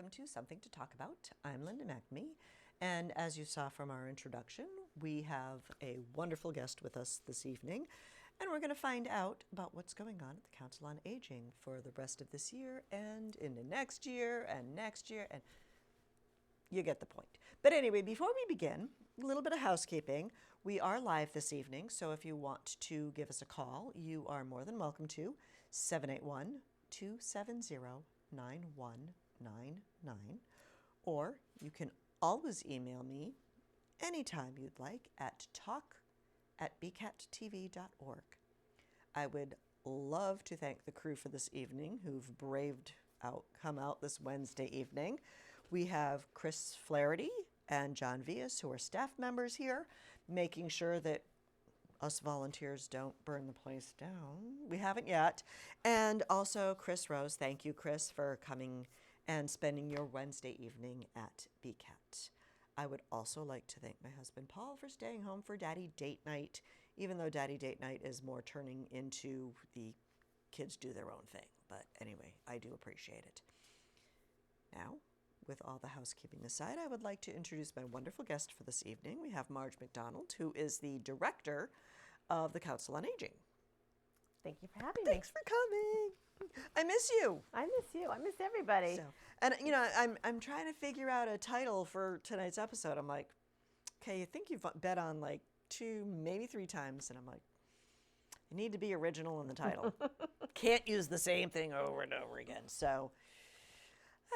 welcome to Something to Talk About. I'm Linda McNamee, and as you saw from our introduction, we have a wonderful guest with us this evening, and we're going to find out about what's going on at the Council on Aging for the rest of this year and into next year, and you get the point. But anyway, before we begin, a little bit of housekeeping. We are live this evening, so if you want to give us a call, you are more than welcome to 781-270-9199, or you can always email me anytime you'd like at talk@bcattv.org. I would love to thank the crew for this evening who've come out this Wednesday evening. We have Chris Flaherty and John Vias, who are staff members here, making sure that us volunteers don't burn the place down. We haven't yet. And also Chris Rose. Thank you, Chris, for coming and spending your Wednesday evening at BCAT. I would also like to thank my husband, Paul, for staying home for Daddy Date Night, even though Daddy Date Night is more turning into the kids do their own thing. But anyway, I do appreciate it. Now, with all the housekeeping aside, I would like to introduce my wonderful guest for this evening. We have Marge McDonald, who is the director of the Council on Aging. Thank you for having me. Thanks for coming. I miss you. I miss you. I miss everybody. And I'm trying to figure out a title for tonight's episode. I'm like, okay, you think you've bet on like 2, maybe 3 times, and I'm like, you need to be original in the title. Can't use the same thing over and over again. So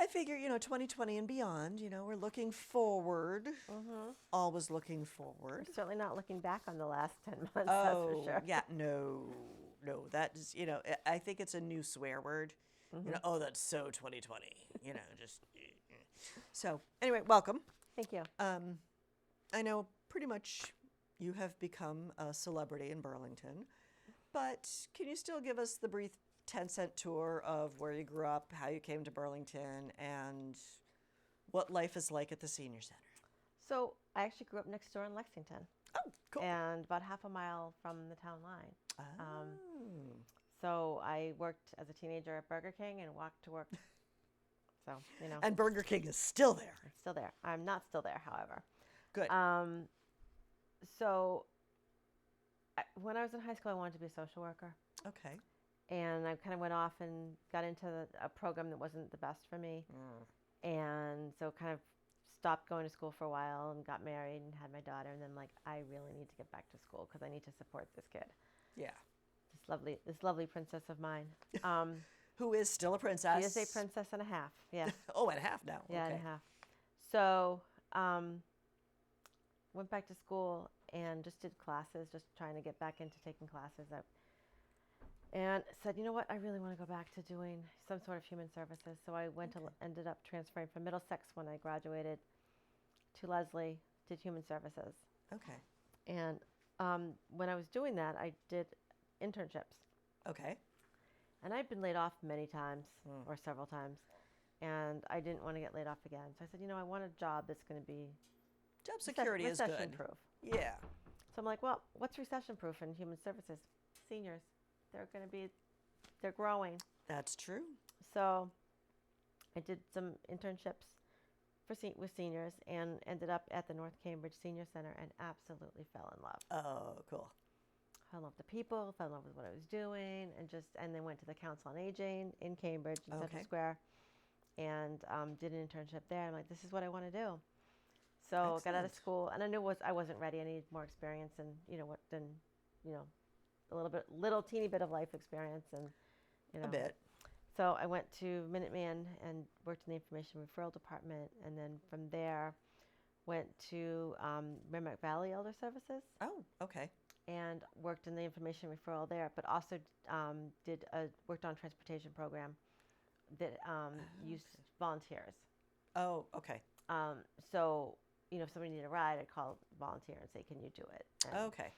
I figure, 2020 and beyond, we're looking forward, always looking forward. We're certainly not looking back on the last 10 months, that's for sure. Yeah, no, that is, I think it's a new swear word. Oh, that's so 2020, just. So anyway, welcome. Thank you. I know pretty much you have become a celebrity in Burlington, but can you still give us the brief 10-cent tour of where you grew up, how you came to Burlington, and what life is like at the senior center? So I actually grew up next door in Lexington. Oh, cool. And about half a mile from the town line. Oh. So I worked as a teenager at Burger King and walked to work. So, And Burger King is still there. It's still there. I'm not still there, however. Good. When I was in high school, I wanted to be a social worker. Okay. And I kind of went off and got into a program that wasn't the best for me. And so kind of stopped going to school for a while and got married and had my daughter. And then I really need to get back to school because I need to support this kid. Yeah. This lovely princess of mine. Who is still a princess. She is a princess and a half, yes. Oh, and a half now. Yeah, okay. and a half. So went back to school and just did classes, just trying to get back into taking classes. And said, you know what, I really want to go back to doing some sort of human services. So I ended up transferring from Middlesex when I graduated to Leslie, did human services. Okay. And when I was doing that, I did internships. Okay. And I'd been laid off many times or several times. And I didn't want to get laid off again. So I said, I want a job that's going to be job security is good. Recession-proof. Yeah. So I'm like, well, what's recession-proof in human services? Seniors. They're growing. That's true. So I did some internships with seniors and ended up at the North Cambridge Senior Center and absolutely fell in love. Oh, cool. Fell in love with the people, fell in love with what I was doing, and then went to the Council on Aging in Cambridge in Central Square and did an internship there. I'm like, this is what I want to do. So got out of school, and I knew I wasn't ready. I needed more experience and, a little teeny bit of life experience and, A bit. So I went to Minuteman and worked in the information referral department, and then from there went to Merrimack Valley Elder Services. Oh, okay. And worked in the information referral there, but also worked on a transportation program that used volunteers. Oh, okay. So, if somebody needed a ride, I'd call a volunteer and say, can you do it? And, okay.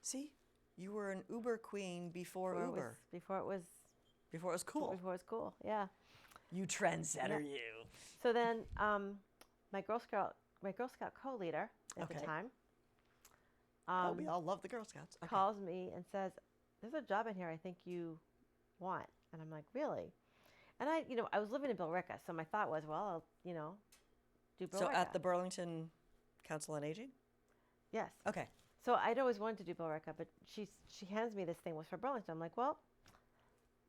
See, you were an Uber queen before Uber. Before it was cool. Before it was cool, yeah. You trendsetter, you. So then my Girl Scout co-leader at the time. We all love the Girl Scouts. Okay. Calls me and says, there's a job in here I think you want. And I'm like, really? And I was living in Billerica, so my thought was, well, I'll, do Billerica. So at the Burlington Council on Aging? Yes. Okay. So I'd always wanted to do Billerica, but she hands me this thing was for Burlington. I'm like, well,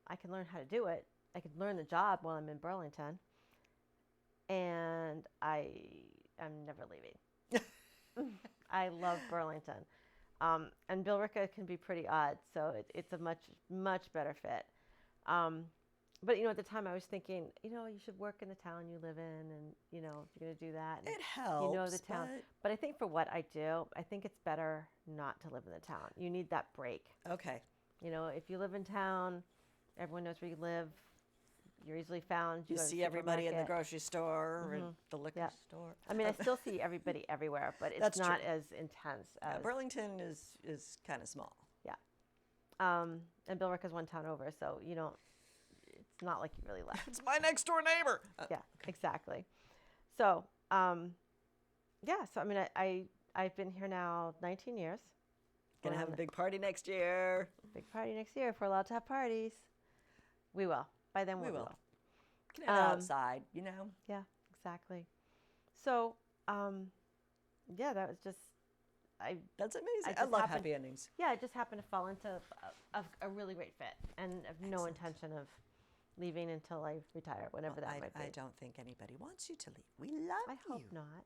I can learn how to do it. I could learn the job while I'm in Burlington, and I'm never leaving. I love Burlington, and Billerica can be pretty odd, so it's a much better fit. But at the time I was thinking, you should work in the town you live in, and if you're going to do that, and It helps. the town. But I think for what I do, I think it's better not to live in the town. You need that break. Okay. If you live in town, everyone knows where you live. You're easily found. You see everybody in the grocery store or the liquor store. I mean, I still see everybody everywhere, but it's That's not true. as intense as Burlington is kind of small. Yeah. And Billerica's one town over, so it's not like you really left. It's my next door neighbor. Yeah, exactly. So, so I mean, I've been here now 19 years. Gonna have a big party next year. Big party next year if we're allowed to have parties. We will. By then we will. Get outside, Yeah, exactly. So, that was just That's amazing. I love happy endings. Yeah, I just happened to fall into a really great fit, and have no intention of leaving until I retire, whenever that might be. I don't think anybody wants you to leave. We love you. I hope not.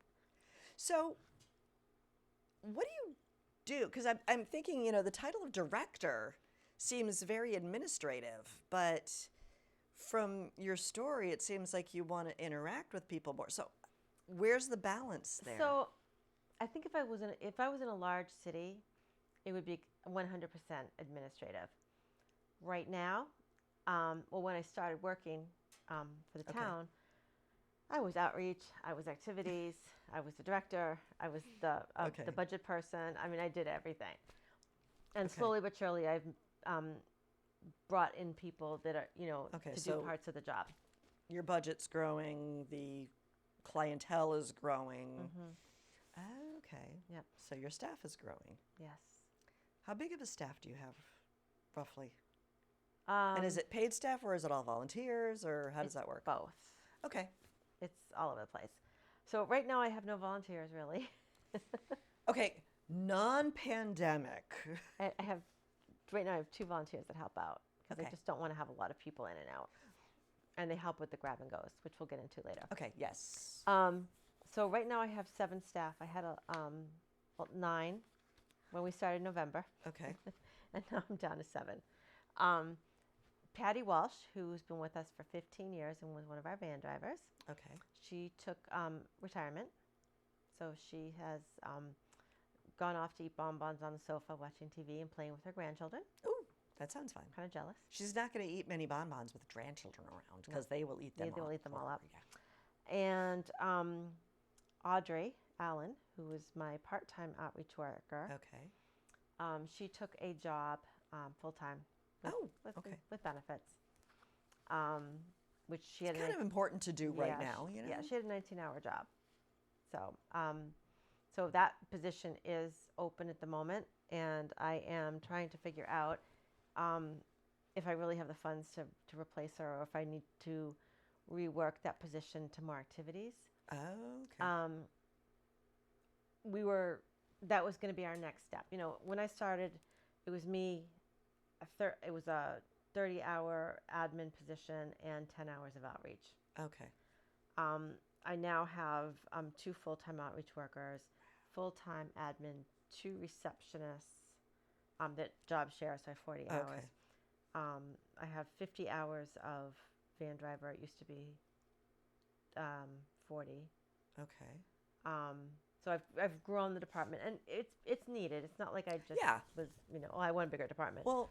So, what do you do? Because I'm thinking, the title of director seems very administrative, but from your story, it seems like you want to interact with people more. So, where's the balance there? So, I think if I was in a large city, it would be 100% administrative. Right now, when I started working for the town, I was outreach, I was activities, I was the director, I was the budget person. I mean, I did everything. And slowly but surely, I've brought in people that are, to do parts of the job. Your budget's growing, the clientele is growing. Okay. Yep. So your staff is growing. Yes. How big of a staff do you have, roughly? And is it paid staff or is it all volunteers, or how does that work? Both. Okay. It's all over the place. So right now I have no volunteers, really. Okay. Non-pandemic. Right now I have 2 volunteers that help out, because I just don't want to have a lot of people in and out. And they help with the grab and goes, which we'll get into later. Okay. Yes. So right now I have 7 staff. I had 9 when we started in November. Okay. And now I'm down to 7. Patty Walsh, who's been with us for 15 years and was one of our van drivers. Okay. She took retirement. So she has gone off to eat bonbons on the sofa, watching TV and playing with her grandchildren. Ooh, that sounds fun. Kind of jealous. She's not going to eat many bonbons with grandchildren around, because they will eat them all. They will eat them all up. Yeah. And Audrey Allen, who is my part-time outreach worker. Okay. She took a job full-time. With benefits. Which she had. It's kind of important to do right now, Yeah, she had a 19-hour job. So, so that position is open at the moment, and I am trying to figure out if I really have the funds to replace her, or if I need to rework that position to more activities. Oh, okay. That was going to be our next step. When I started, it was me. It was a 30-hour admin position and 10 hours of outreach. Okay. I now have 2 full-time outreach workers, full-time admin, 2 receptionists that job share, so I have 40 hours. I have 50 hours of van driver. It used to be 40. Okay. So I've grown the department, and it's needed. It's not like I just was, I want a bigger department. Well,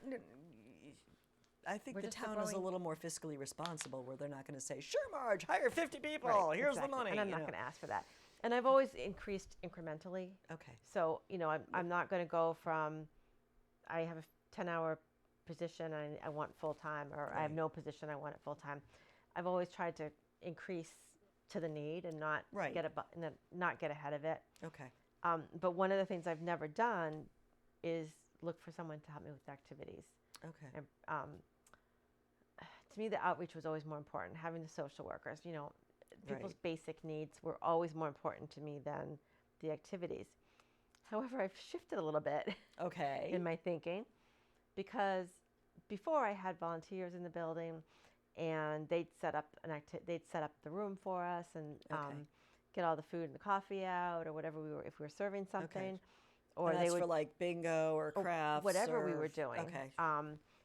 I think the town is a little more fiscally responsible, where they're not going to say, "Sure, Marge, hire 50 people. Right, here's exactly. the money." And I'm not going to ask for that. And I've always increased incrementally. Okay. So I'm not going to go from I have a 10-hour position and I want full time, or I have no position, I want it full time. I've always tried to increase to the need and not get ahead of it. Okay. But one of the things I've never done is look for someone to help me with activities. Okay. And to me, the outreach was always more important. Having the social workers, people's Right. basic needs were always more important to me than the activities. However, I've shifted a little bit Okay. in my thinking because before I had volunteers in the building, and they'd set up the room for us and Okay. get all the food and the coffee out or whatever if we were serving something, or And they that's would for like bingo or crafts whatever we or were doing. okay.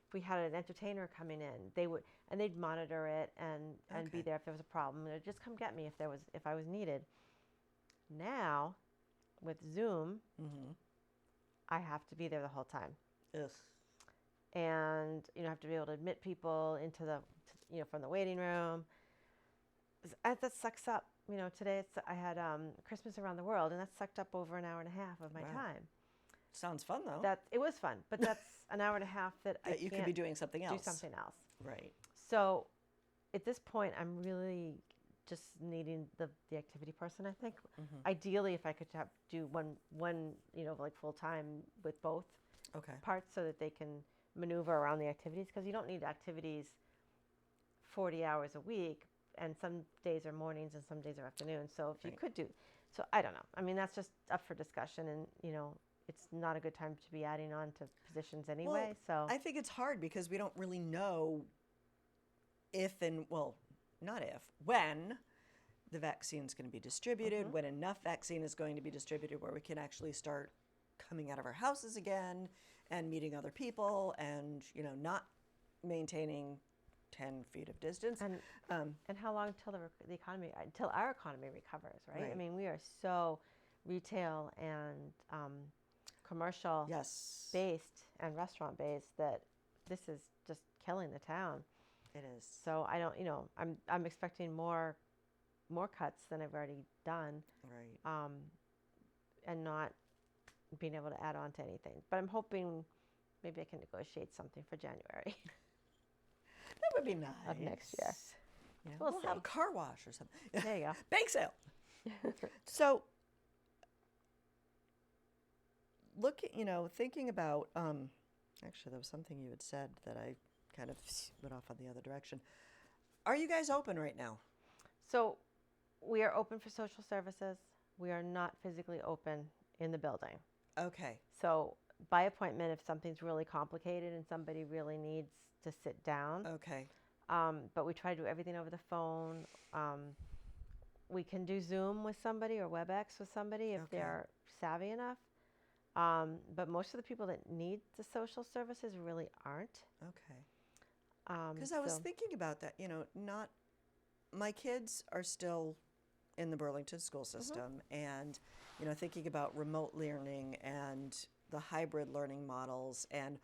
If we had an entertainer coming in, they'd monitor it and be Okay. there if there was a problem. They'd just come get me if I was needed. Now, with Zoom, Mm-hmm. I have to be there the whole time, Ugh. and I have to be able to admit people into from the waiting room. That sucks up. Today I had Christmas around the world, and that sucked up over an hour and a half of my Wow. time. Sounds fun though. That it was fun, but that's an hour and a half that I That you could can't be doing something do else. something else. Right. So at this point, I'm really just needing the activity person, I think. Mm-hmm. Ideally, if I could do one like full time with both Okay. parts so that they can maneuver around the activities, because you don't need activities 40 hours a week, and some days are mornings and some days are afternoons. So if you Right. could do, so I don't know. I mean, that's just up for discussion, and it's not a good time to be adding on to positions anyway. Well, So I think it's hard because we don't really know if and well, not if, when the vaccine is going to be distributed, when enough vaccine is going to be distributed where we can actually start coming out of our houses again and meeting other people and, not maintaining 10 feet of distance. and how long till until our economy recovers, right? I Right. mean, we are so retail and commercial Yes, based and restaurant based that this is just killing the town. it is. So I don't, I'm expecting more cuts than I've already done, Right. and not being able to add on to anything. But I'm hoping maybe I can negotiate something for January That would be nice. of next year. Yeah. We'll We'll have see. a car wash or something. There you go. Bake sale. So, thinking about, actually, there was something you had said that I kind of went off on the other direction. Are you guys open right now? So we are open for social services. We are not physically open in the building. Okay. So by appointment, if something's really complicated and somebody really needs to sit down, Okay. but we try to do everything over the phone. We can do Zoom with somebody or WebEx with somebody if Okay. they're savvy enough. But most of the people that need the social services really aren't. Okay. Because I was so- thinking about that, not my kids are still in the Burlington school system and, thinking about remote learning and the hybrid learning models and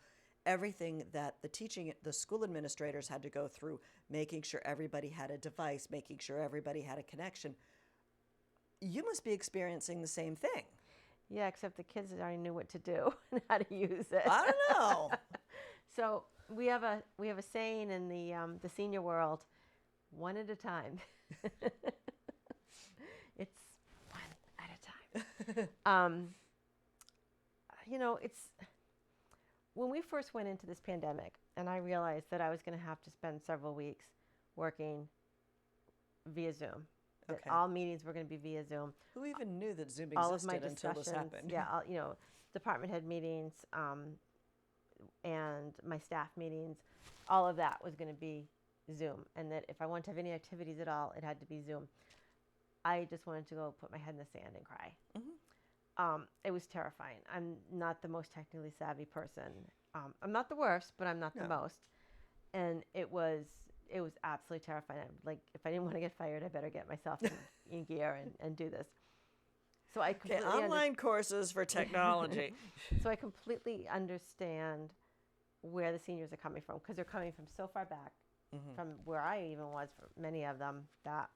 everything that the school administrators had to go through, making sure everybody had a device, making sure everybody had a connection. You must be experiencing the same thing. Yeah, except the kids already knew what to do and how to use it. I don't know. So we have a saying in the senior world: one at a time. It's one at a time. It's when we first went into this pandemic, and I realized that I was going to have to spend several weeks working via Zoom. That Okay. all meetings were going to be via Zoom. Who even knew that Zoom All of my existed until discussions, this happened? yeah, department head meetings, and my staff meetings, all of that was going to be Zoom. And that if I wanted to have any activities at all, it had to be Zoom. I just wanted to go put my head in the sand and cry. It was terrifying. I'm not the most technically savvy person. I'm not the worst, but I'm not the No. most. And it was absolutely terrifying. Like, if I didn't want to get fired, I better get myself in gear and do this. So I Okay, completely online courses for technology. So I completely understand where the seniors are coming from, because they're coming from so far back from where I even was, for many of them, that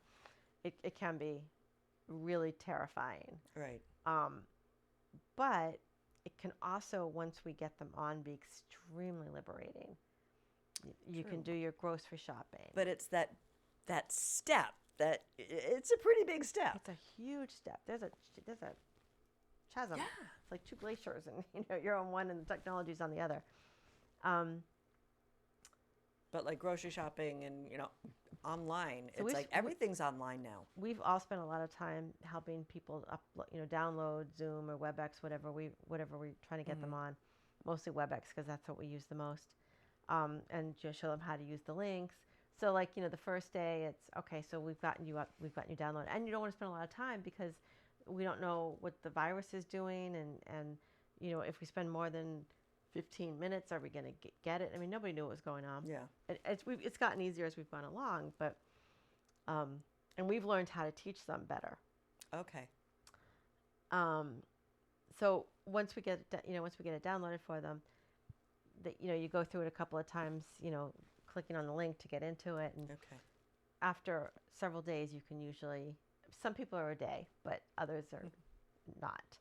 it can be really terrifying. Right. But it can also, once we get them on, be extremely liberating. You can do your grocery shopping. But it's that step that it's a pretty big step. It's a huge step. There's a chasm. It's like two glaciers, and you're on one and the technology's on the other. But like grocery shopping and, online, So it's like everything's online now. We've all spent a lot of time helping people download Zoom or WebEx, whatever we're trying to get them on. Mostly WebEx because that's what we use the most, and just show them how to use the links. So like the first day, it's okay. So we've gotten you downloaded, and you don't want to spend a lot of time because we don't know what the virus is doing, and if we spend more than 15 minutes, are we going to get it? I mean, nobody knew what was going on. Yeah. It's gotten easier as we've gone along, but and we've learned how to teach them better. Okay. So once we get it downloaded for them, you go through it a couple of times, clicking on the link to get into it, and Okay. after several days, you can usually. Some people are a day, but others are not.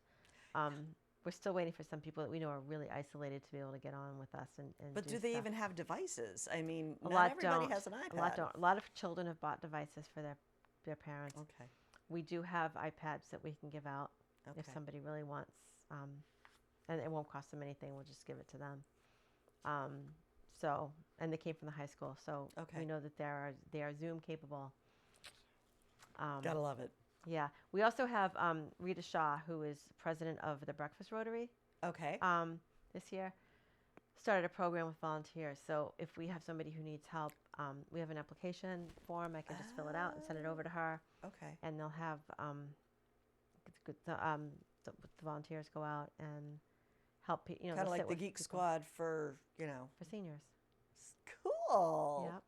We're still waiting for some people that we know are really isolated to be able to get on with us and But do they even have devices? I mean, A not lot everybody don't. has an iPad. A lot don't. A lot of children have bought devices for their parents. Okay. We do have iPads that we can give out if Okay. somebody really wants, and it won't cost them anything. We'll just give it to them. And they came from the high school, so Okay. we know that they are Zoom capable. Gotta love it. Yeah. We also have Rita Shaw, who is president of the Breakfast Rotary. Okay. This year, started a program with volunteers. So if we have somebody who needs help, we have an application form. I can just fill it out and send it over to her, Okay. and they'll have the volunteers go out and help. Kind of like the Geek Squad for for seniors. Cool. Yep.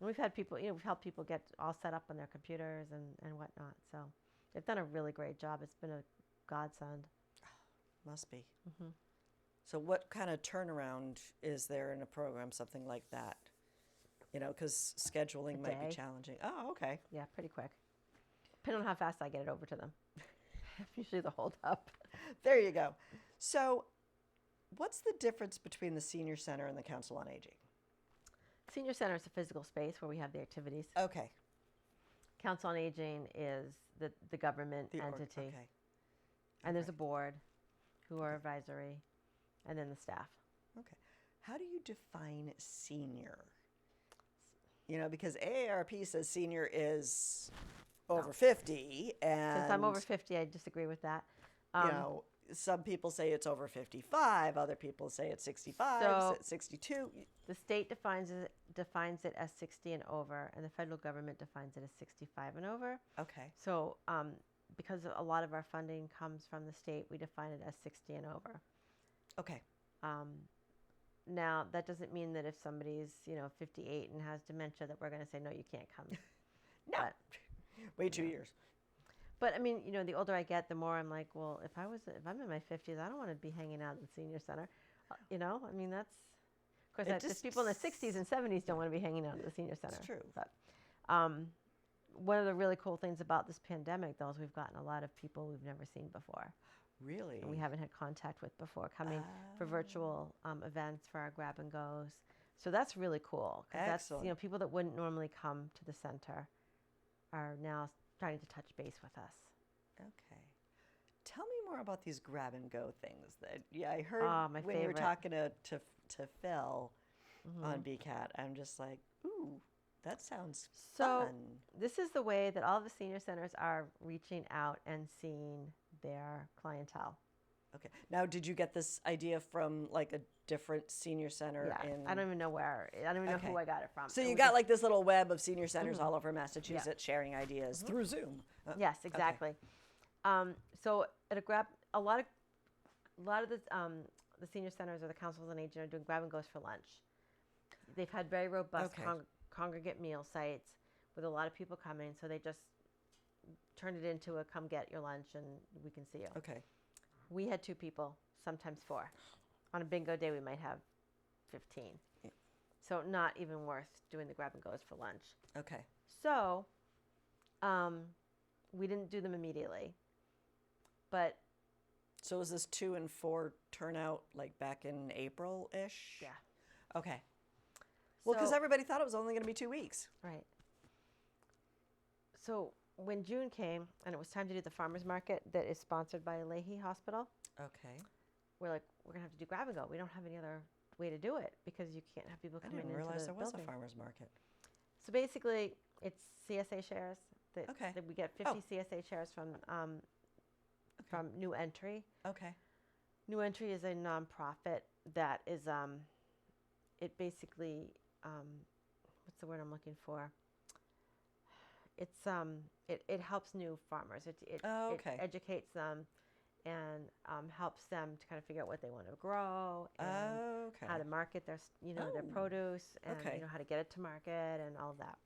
And we've had people, we've helped people get all set up on their computers and whatnot. So they've done a really great job. It's been a godsend. Must be. Mm-hmm. So what kind of turnaround is there in a program, something like that? Because scheduling might be challenging. Oh, okay. Yeah, pretty quick. Depending on how fast I get it over to them. Usually the hold up. There you go. So what's the difference between the senior center and the Council on Aging? Senior Center is a physical space where we have the activities. Okay. Council on Aging is the government entity. Okay. And there's a board who are advisory, and then the staff. Okay. How do you define senior? Because AARP says senior is over 50, and Since I'm over 50, I disagree with that. Some people say it's over 55, other people say it's 65, So 62. the state defines it as 60 and over, and the federal government defines it as 65 and over. Okay. So because a lot of our funding comes from the state, we define it as 60 and over. Okay. Now, that doesn't mean that if somebody's 58 and has dementia that we're going to say, no, you can't come. No. Wait 2 years. But I mean, the older I get, the more I'm like, well, if I'm in my 50s, I don't want to be hanging out at the senior center. I mean, that's, of course, there's people in the 60s and 70s don't want to be hanging out at the senior center. It's true. But one of the really cool things about this pandemic, though, is we've gotten a lot of people we've never seen before. Really? And we haven't had contact with before, coming for virtual events for our grab and goes. So that's really cool. Excellent. That's, people that wouldn't normally come to the center are now starting to touch base with us. Okay. Tell me more about these grab and go things. I heard my when favorite. you were talking to Phil on BCAT. I'm just like, ooh, that sounds fun. This is the way that all the senior centers are reaching out and seeing their clientele. Okay. Now, did you get this idea from like a different senior center? Yeah, I don't even know where. I don't even know who I got it from. So you got like this little web of senior centers all over Massachusetts sharing ideas through Zoom. Yes, exactly. So at a lot of the senior centers or the councils on aging are doing grab and goes for lunch. They've had very robust congregate meal sites with a lot of people coming, so they just turned it into a come get your lunch and we can see you. Okay. We had 2 people, sometimes 4. On a bingo day, we might have 15. Yeah. So not even worth doing the grab and goes for lunch. Okay. So we didn't do them immediately. But so was this 2 and 4 turnout like back in April-ish? yeah. Okay. Well, because everybody thought it was only going to be 2 weeks. Right. So when June came and it was time to do the farmers market that is sponsored by Leahy Hospital, Okay. we're like, we're going to have to do grab and go. We don't have any other way to do it because you can't have people I coming didn't into realize the there was building. a farmer's market. So basically, it's CSA shares. Okay. That we get 50 CSA shares from New Entry. Okay. New Entry is a nonprofit that is it basically what's the word I'm looking for? It's it helps new farmers. It educates them and helps them to kind of figure out what they want to grow and how to market their their produce and how to get it to market and all of that.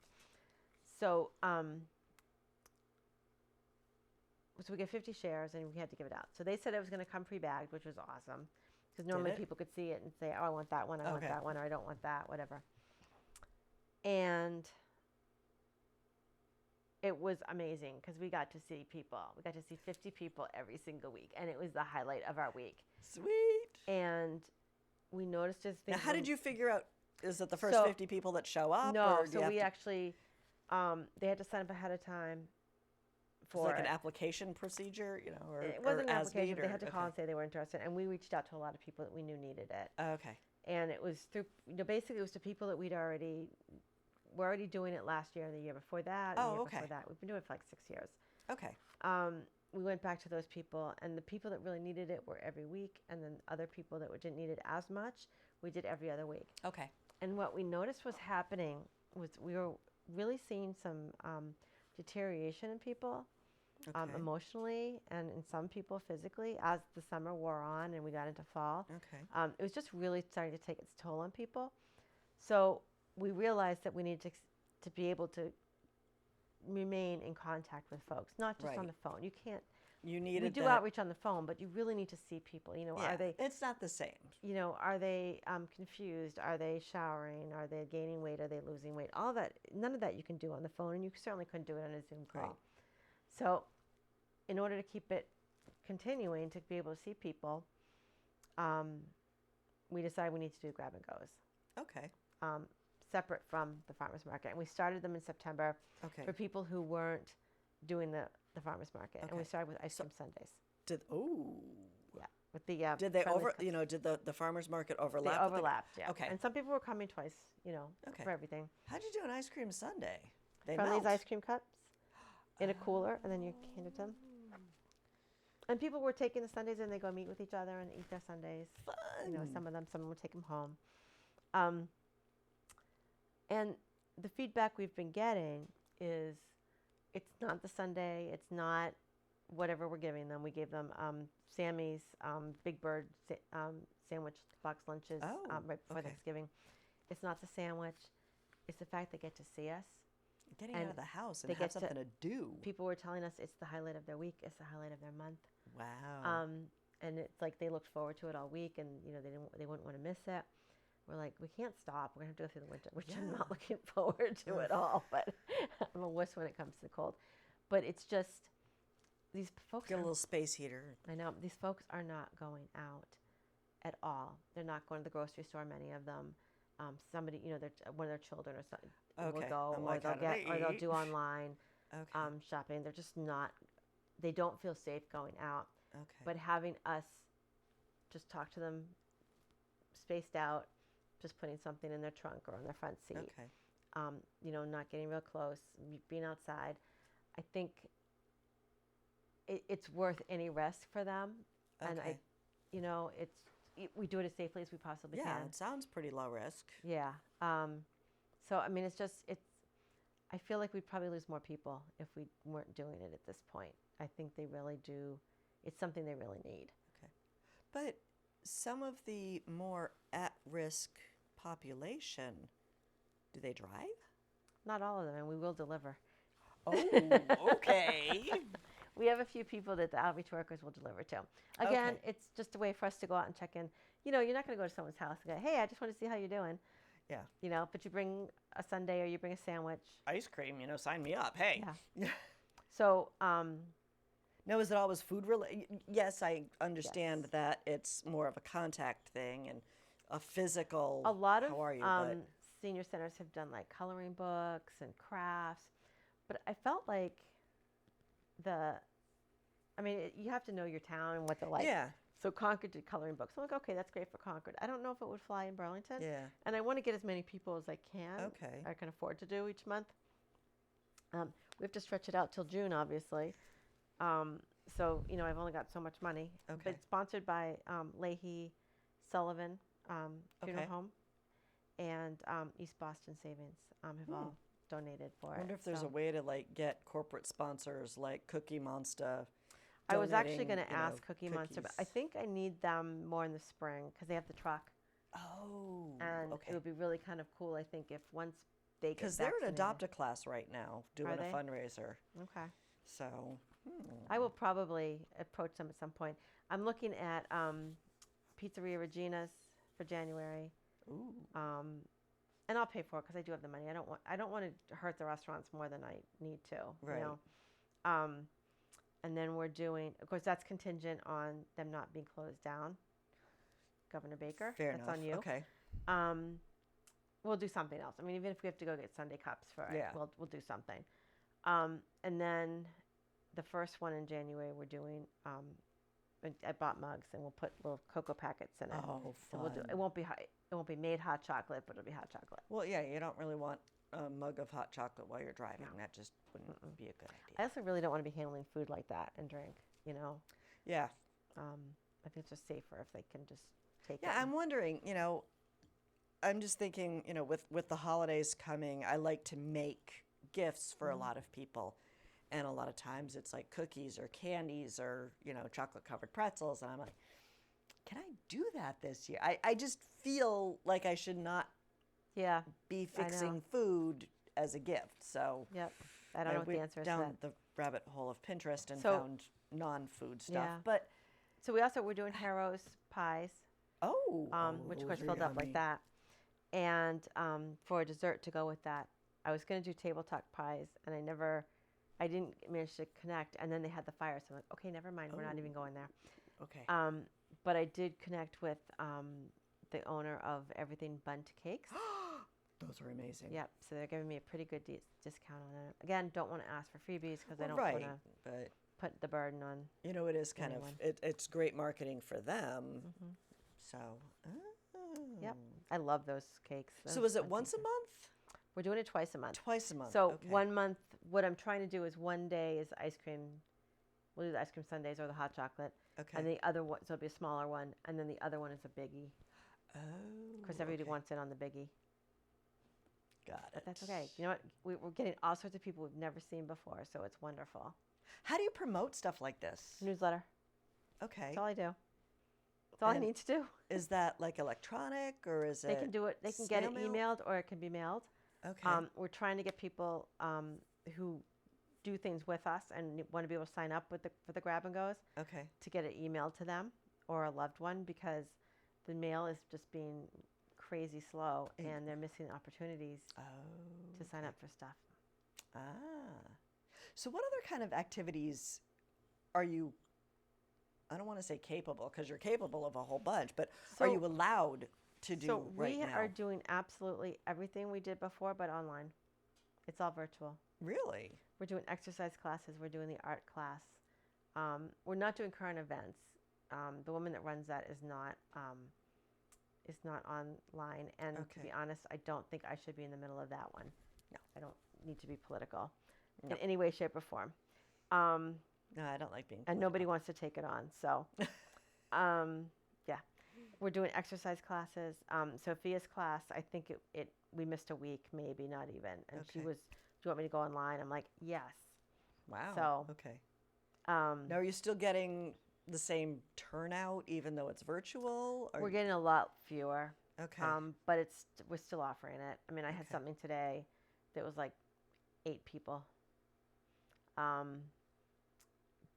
So so we get 50 shares and we had to give it out. So they said it was going to come pre-bagged, which was awesome because normally people could see it and say, "Oh, I want that one. I want that one, or I don't want that, whatever." And it was amazing because we got to see people. We got to see 50 people every single week, and it was the highlight of our week. Sweet. And we noticed as things. Now, how did you figure out? Is it the first 50 people that show up? No, or so we actually, they had to sign up ahead of time. For like an application procedure, or it wasn't an application. They had to okay. call and say they were interested, and we reached out to a lot of people that we knew needed it. Okay. And it was through, basically it was to people that we're already doing it last year and the year before that. And the year before that. We've been doing it for like 6 years. Okay. We went back to those people, and the people that really needed it were every week, and then other people that didn't need it as much, we did every other week. Okay. And what we noticed was happening was we were really seeing some deterioration in people. Emotionally and in some people physically as the summer wore on and we got into fall. Okay. It was just really starting to take its toll on people. So we realized that we needed to be able to remain in contact with folks, not just on the phone. You can't. You needed. We do outreach on the phone, but you really need to see people. Are they? It's not the same. Are they confused? Are they showering? Are they gaining weight? Are they losing weight? All that. None of that you can do on the phone, and you certainly couldn't do it on a Zoom call. Right. So, in order to keep it continuing, to be able to see people, we decided we need to do grab and goes. Okay. Separate from the farmers market, and we started them in September for people who weren't doing the farmers market, and we started with ice cream sundaes. With the did they did the farmers market overlap? They overlapped, yeah. Okay. And some people were coming twice, for everything. How'd you do an ice cream sundae? From these ice cream cups in a cooler, and then you hand it to them. And people were taking the sundaes and they go meet with each other and eat their sundaes. Fun. Some of them would take them home. And the feedback we've been getting is it's not the sundae, it's not whatever we're giving them. We gave them Sammy's Big Bird sandwich box lunches right before Thanksgiving. It's not the sandwich. It's the fact they get to see us. Getting out of the house and have something to do. People were telling us it's the highlight of their week. It's the highlight of their month. Wow. And it's like they looked forward to it all week, and they wouldn't want to miss it. We're like, we can't stop. We're gonna have to go through the winter, which I'm not looking forward to at all. But I'm a wuss when it comes to the cold. But it's just these folks get a little space heater. I know these folks are not going out at all. They're not going to the grocery store. Many of them. Somebody, one of their children or something will go, or they'll do online shopping. They're just not. They don't feel safe going out. Okay. But having us just talk to them, spaced out, just putting something in their trunk or on their front seat. Okay. Not getting real close, being outside. I think it's worth any risk for them, and we do it as safely as we possibly can. Yeah, it sounds pretty low risk. Yeah. So, I mean, I feel like we'd probably lose more people if we weren't doing it at this point. I think they really do. It's something they really need. Okay. But some of the more at-risk population, do they drive? Not all of them, and we will deliver. Oh, okay. We have a few people that the outreach workers will deliver to. Again, it's just a way for us to go out and check in. You're not going to go to someone's house and go, hey, I just want to see how you're doing. Yeah. But you bring a sundae or you bring a sandwich. Ice cream, sign me up. Hey. Yeah. So, now, is it always food related? Yes, I understand that it's more of a contact thing and a physical. A lot of how are you, senior centers have done like coloring books and crafts, but I felt like you have to know your town and what they're like. Yeah. So Concord did coloring books. I'm like, okay, that's great for Concord. I don't know if it would fly in Burlington. Yeah. And I want to get as many people as I can. Okay. I can afford to do each month. We have to stretch it out till June, obviously. So, I've only got so much money. Okay. But it's sponsored by Leahy Sullivan Funeral Okay. Home and East Boston Savings have all donated for it. I wonder if there's so. a way to like get corporate sponsors like Cookie Monster. I was actually donating, going to ask Cookie Monster, but I cookies. think I need them more in the spring because they have the truck. Oh. And okay. it would be really kind of cool, I think, if once they get Because they're in vaccinated. Adopt-A-Class right now doing they? a fundraiser. Okay. So. I will probably approach them at some point. I'm looking at Pizzeria Regina's for January. Ooh. And I'll pay for it because I do have the money. I don't want to hurt the restaurants more than I need to. Right. You know? And then we're doing, of course, that's contingent on them not being closed down. Governor Baker, Fair that's enough. on you. Okay. We'll do something else. I mean, even if we have to go get Sunday cups for it, Yeah. we'll do something. And then the first one in January, we're doing. I bought mugs, and we'll put little cocoa packets in it. Oh, So fun. it won't be it won't be made hot chocolate, but it'll be hot chocolate. Well, yeah, you don't really want a mug of hot chocolate while you're driving. That just wouldn't be a good idea. I also really don't want to be handling food like that and drink. Yeah. I think it's just safer if they can just take it. Yeah, I'm wondering, I'm just thinking, with the holidays coming, I like to make gifts for a lot of people. And a lot of times it's like cookies or candies or, chocolate covered pretzels. And I'm like, can I do that this year? I just feel like I should not be fixing food as a gift. So Yep. I don't know what the went answer is to down that. the rabbit hole of Pinterest and So- found non-food stuff. Yeah. But So we're doing Harrow's pies, which of course those are filled up like yummy. that. And for a dessert to go with that, I was going to do tabletop pies, and I didn't manage to connect. And then they had the fire, so I'm like, okay, never mind. We're not even going there. Okay. But I did connect with the owner of Everything Bunt Cakes. Those are amazing. Yep. So they're giving me a pretty good discount on it. Again, don't want to ask for freebies because I don't right, want to but put the burden on. it is kind anyone. of it's great marketing for them. So. Yep. I love those cakes. So Those is it Bundt once a cakes. month? We're doing it twice a month. Twice a month. So okay. 1 month, what I'm trying to do is one day is ice cream. We'll do the ice cream sundaes or the hot chocolate. Okay. And the other one, so it'll be a smaller one. And then the other one is a biggie. Oh. Because everybody okay. wants it on the biggie. Got it. But that's okay. You know what? We're getting all sorts of people we've never seen before. So it's wonderful. How do you promote stuff like this? Newsletter. Okay. That's all I do. That's all I And need to do. Is that like electronic or is They it? can do it. They can get it snail mail? emailed or it can be mailed. Okay. We're trying to get people who do things with us and want to be able to sign up for the grab and goes okay. to get it emailed to them or a loved one because the mail is just being crazy slow and they're missing opportunities to sign up for stuff. Ah. So what other kind of activities are you, I don't want to say capable because you're capable of a whole bunch, but are you allowed to do So right we now? are doing absolutely everything we did before but online. It's all virtual. Really? We're doing exercise classes. We're doing the art class. We're not doing current events. The woman that runs that is not online. And to Okay. be honest, I don't think I should be in the middle of that one. No. I don't need to be political No. in any way, shape, or form. No, I don't like being And nobody wants to take it on. So, yeah, we're doing exercise classes. Sophia's class, I think we missed a week, maybe not even. And she Okay. was, do you want me to go online? I'm like, yes. Wow. So, okay. Now, are you still getting the same turnout even though it's virtual? Or we're getting a lot fewer. okay. But we're still offering it. I mean, I had Okay. something today that was like 8 people.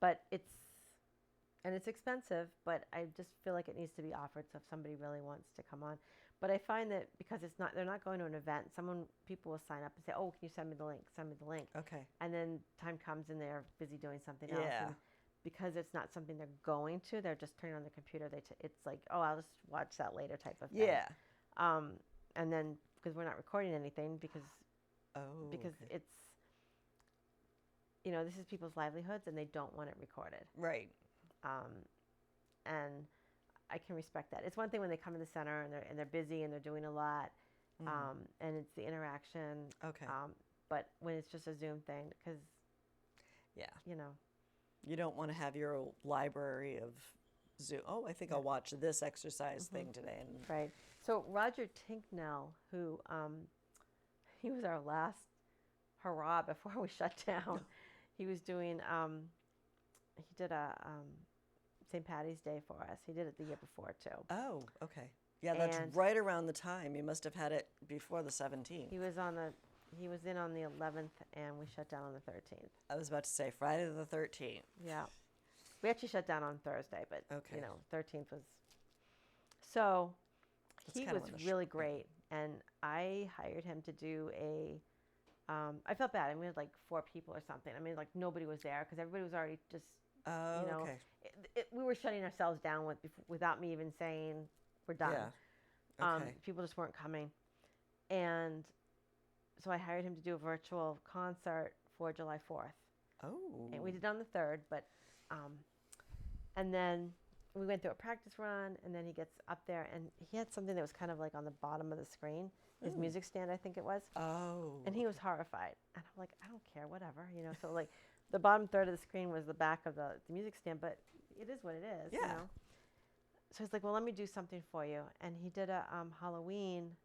But it's expensive, but I just feel like it needs to be offered so if somebody really wants to come on. But I find that because they're not going to an event, people will sign up and say, oh, can you send me the link? Okay. And then time comes and they're busy doing something else. Yeah. And because it's not something they're going to, they're just turning on the computer. It's like, oh, I'll just watch that later type of thing. Yeah. And then because we're not recording anything because okay. it's, this is people's livelihoods and they don't want it recorded. Right. And I can respect that. It's one thing when they come to the center and they're busy and they're doing a lot, and it's the interaction. Okay. But when it's just a Zoom thing, because Yeah. you know, You don't want to have your library of Zoom. Oh, I think I'll watch this exercise thing today. And right. So Roger Tinknell, who he was our last hurrah before we shut down. He was doing he did a St. Patty's Day for us. He did it the year before too. oh, okay. Yeah, that's And- right around the time. You must have had it before the 17th. He was in on the 11th, and we shut down on the 13th. I was about to say Friday the 13th. Yeah, we actually shut down on Thursday, but Okay. 13th was. So That's he kinda was when the really great, and I hired him to do a. I felt bad. I mean, we had like 4 people or something. I mean, like nobody was there because everybody was already just. Oh, You know, okay. We were shutting ourselves down without me even saying we're done. Yeah. Okay. People just weren't coming, and so I hired him to do a virtual concert for July 4th. Oh. And we did it on the 3rd, but and then we went through a practice run, and then he gets up there, and he had something that was kind of like on the bottom of the screen, his music stand, I think it was. Oh. And he was horrified, and I'm like, I don't care, whatever, So like, the bottom third of the screen was the back of the music stand, but it is what it is, Yeah. So he's like, well, let me do something for you, and he did a Halloween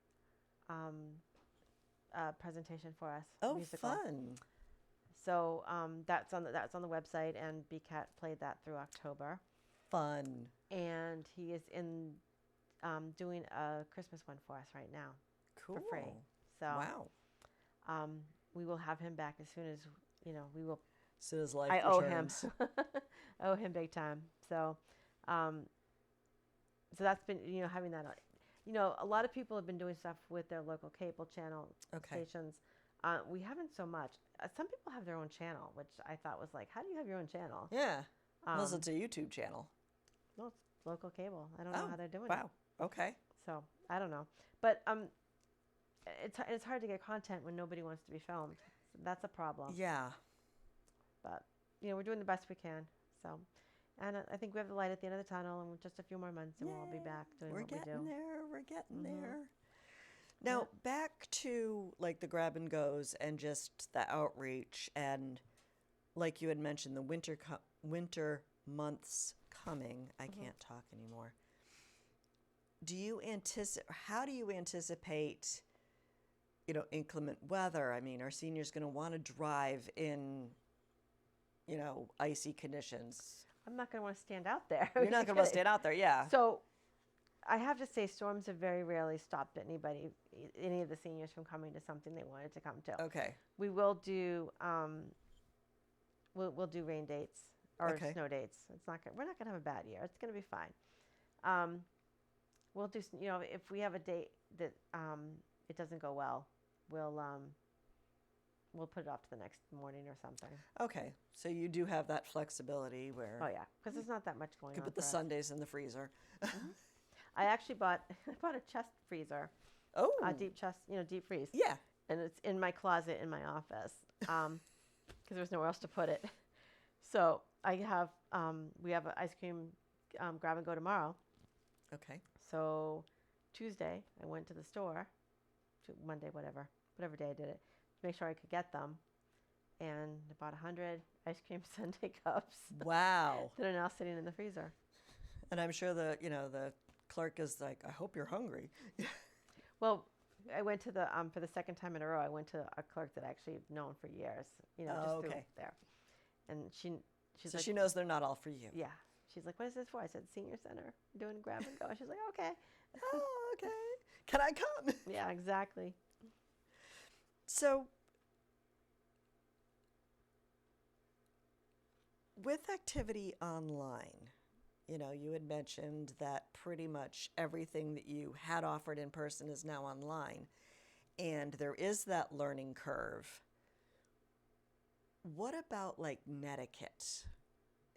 presentation for us. Oh, musical. fun. So that's on the website, and BCAT played that through October. Fun. And he is in doing a Christmas one for us right now Cool. for free. So Wow. we will have him back as soon as we will. As soon as life I returns. owe him. I owe him big time. So so that's been having that. A lot of people have been doing stuff with their local cable channel stations. We haven't so much. Some people have their own channel, which I thought was like, how do you have your own channel? Yeah. Unless it's a YouTube channel. No, it's local cable. I don't know how they're doing it. Wow. Okay. So I don't know, but it's hard to get content when nobody wants to be filmed. So that's a problem. Yeah. But we're doing the best we can. So, and I think we have the light at the end of the tunnel, and just a few more months, and we'll all be back doing what we do. We're getting there. We're getting there. Now, back to like the grab and goes and just the outreach, and like you had mentioned, the winter months coming. I can't talk anymore. How do you anticipate, inclement weather? I mean, are seniors going to want to drive in, icy conditions? I'm not going to want to stand out there. You're not going to want to stand out there, yeah. So I have to say, storms have very rarely stopped any of the seniors from coming to something they wanted to come to. Okay. We will do we'll do rain dates or snow dates. We're not gonna have a bad year. It's gonna be fine. We'll do if we have a date that it doesn't go well, we'll put it off to the next morning or something. Okay, so you do have that flexibility where Oh yeah, because there's not that much going you on. can put the for us. sundaes in the freezer. I actually bought a chest freezer. Oh. A deep chest, deep freeze. Yeah. And it's in my closet in my office because there's nowhere else to put it. So we have an ice cream grab and go tomorrow. Okay. So Tuesday I went to the store, Monday, whatever day I did it, to make sure I could get them, and I bought 100 ice cream sundae cups. Wow. That are now sitting in the freezer. And I'm sure the clerk is like, I hope you're hungry. Well, I went to for the second time in a row. I went to a clerk that I actually have known for years. Just through there, and she's So like, she knows they're not all for you. yeah. She's like, what is this for? I said, senior center. We're doing grab and go. She's like, okay. Oh, okay. Can I come? Yeah, exactly. So, with activity online, you had mentioned that pretty much everything that you had offered in person is now online, and there is that learning curve. What about like netiquette